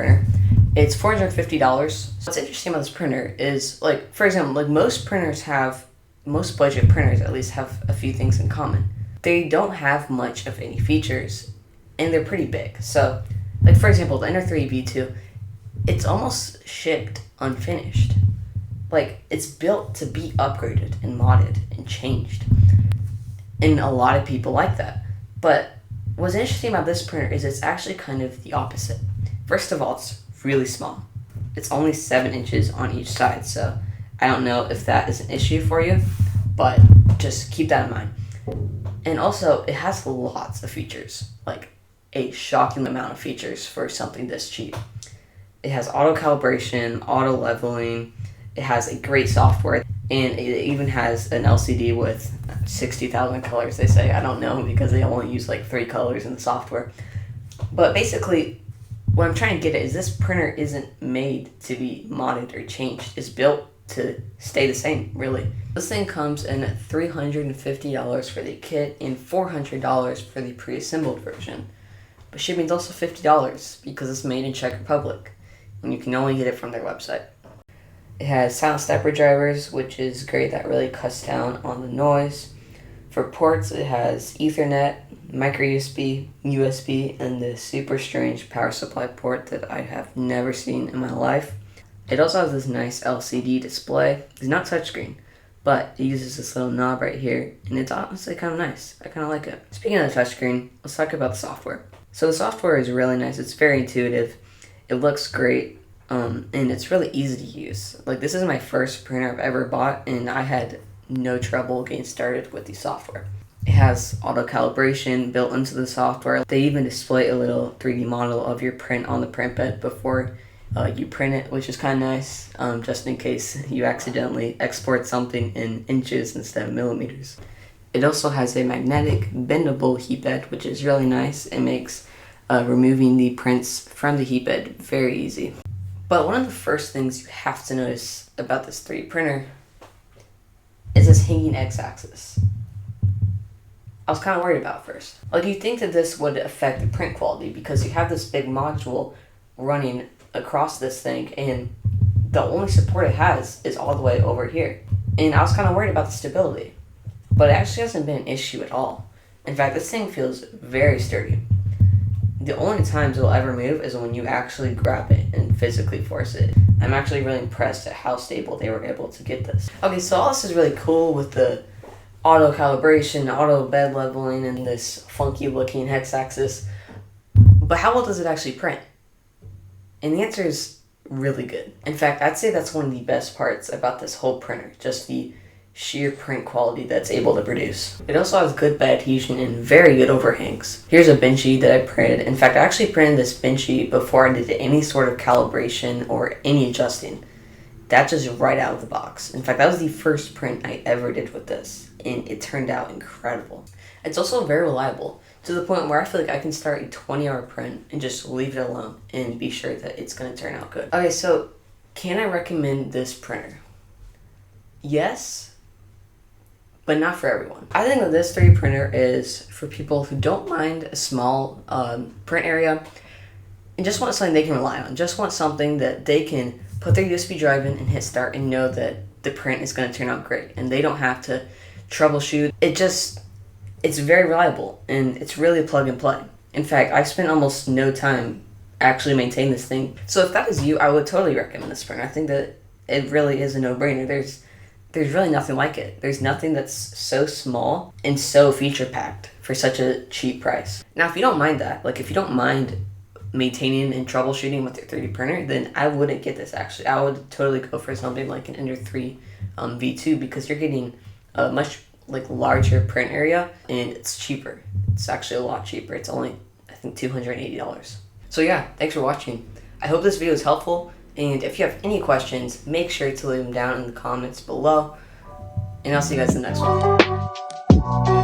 printer. It's $450. What's interesting about this printer is, like, for example, like most budget printers at least have a few things in common. They don't have much of any features, and they're pretty big. So, like for example, the Ender 3 V2, it's almost shipped unfinished. Like, it's built to be upgraded and modded and changed. And a lot of people like that. But what's interesting about this printer is it's actually kind of the opposite. First of all, it's really small. It's only 7 inches on each side, so I don't know if that is an issue for you, but just keep that in mind. And also, it has lots of features, like a shocking amount of features for something this cheap. It has auto calibration, auto leveling, it has a great software, and it even has an LCD with 60,000 colors, they say. I don't know, because they only use like 3 colors in the software. But basically, what I'm trying to get at is this printer isn't made to be modded or changed. It's built to stay the same, really. This thing comes in at $350 for the kit and $400 for the pre-assembled version. But shipping's also $50 because it's made in Czech Republic, and you can only get it from their website. It has silent stepper drivers, which is great. That really cuts down on the noise. For ports, it has Ethernet, micro USB, USB, and this super strange power supply port that I have never seen in my life. It also has this nice LCD display. It's not touchscreen, but it uses this little knob right here, and it's honestly kind of nice. I kind of like it. Speaking of the touchscreen, let's talk about the software. So the software is really nice. It's very intuitive. It looks great, and it's really easy to use. Like, this is my first printer I've ever bought, and I had no trouble getting started with the software. It has auto calibration built into the software. They even display a little 3D model of your print on the print bed before you print it, which is kind of nice, just in case you accidentally export something in inches instead of millimeters. It also has a magnetic bendable heat bed, which is really nice. It makes removing the prints from the heat bed very easy. But one of the first things you have to notice about this 3D printer is this hanging x-axis. I was kind of worried about it first. Like, you think that this would affect the print quality because you have this big module running across this thing, and the only support it has is all the way over here. And I was kind of worried about the stability, but it actually hasn't been an issue at all. In fact, this thing feels very sturdy. The only times it'll ever move is when you actually grab it and physically force it. I'm actually really impressed at how stable they were able to get this. Okay, so all this is really cool with the auto calibration, auto bed leveling, and this funky looking hex axis. But how well does it actually print? And the answer is really good. In fact, I'd say that's one of the best parts about this whole printer, just the sheer print quality that's able to produce. It also has good bed adhesion and very good overhangs. Here's a benchy that I printed. In fact, I actually printed this benchy before I did any sort of calibration or any adjusting. That's just right out of the box. In fact, that was the first print I ever did with this, and it turned out incredible. It's also very reliable, to the point where I feel like I can start a 20-hour print and just leave it alone and be sure that it's going to turn out good. Okay, so can I recommend this printer? Yes, but not for everyone. I think that this 3D printer is for people who don't mind a small print area and just want something they can rely on. Just want something that they can put their USB drive in and hit start and know that the print is going to turn out great, and they don't have to troubleshoot. It's very reliable, and it's really a plug and play. In fact, I've spent almost no time actually maintaining this thing. So if that is you, I would totally recommend this printer. I think that it really is a no-brainer. There's really nothing like it. There's nothing that's so small and so feature-packed for such a cheap price. Now, if you don't mind that, like if you don't mind maintaining and troubleshooting with your 3D printer, then I wouldn't get this actually. I would totally go for something like an Ender 3 V2 because you're getting a much larger print area and it's cheaper. It's actually a lot cheaper. It's only, I think, $280. So yeah, thanks for watching. I hope this video is helpful, and if you have any questions, make sure to leave them down in the comments below, and I'll see you guys in the next one.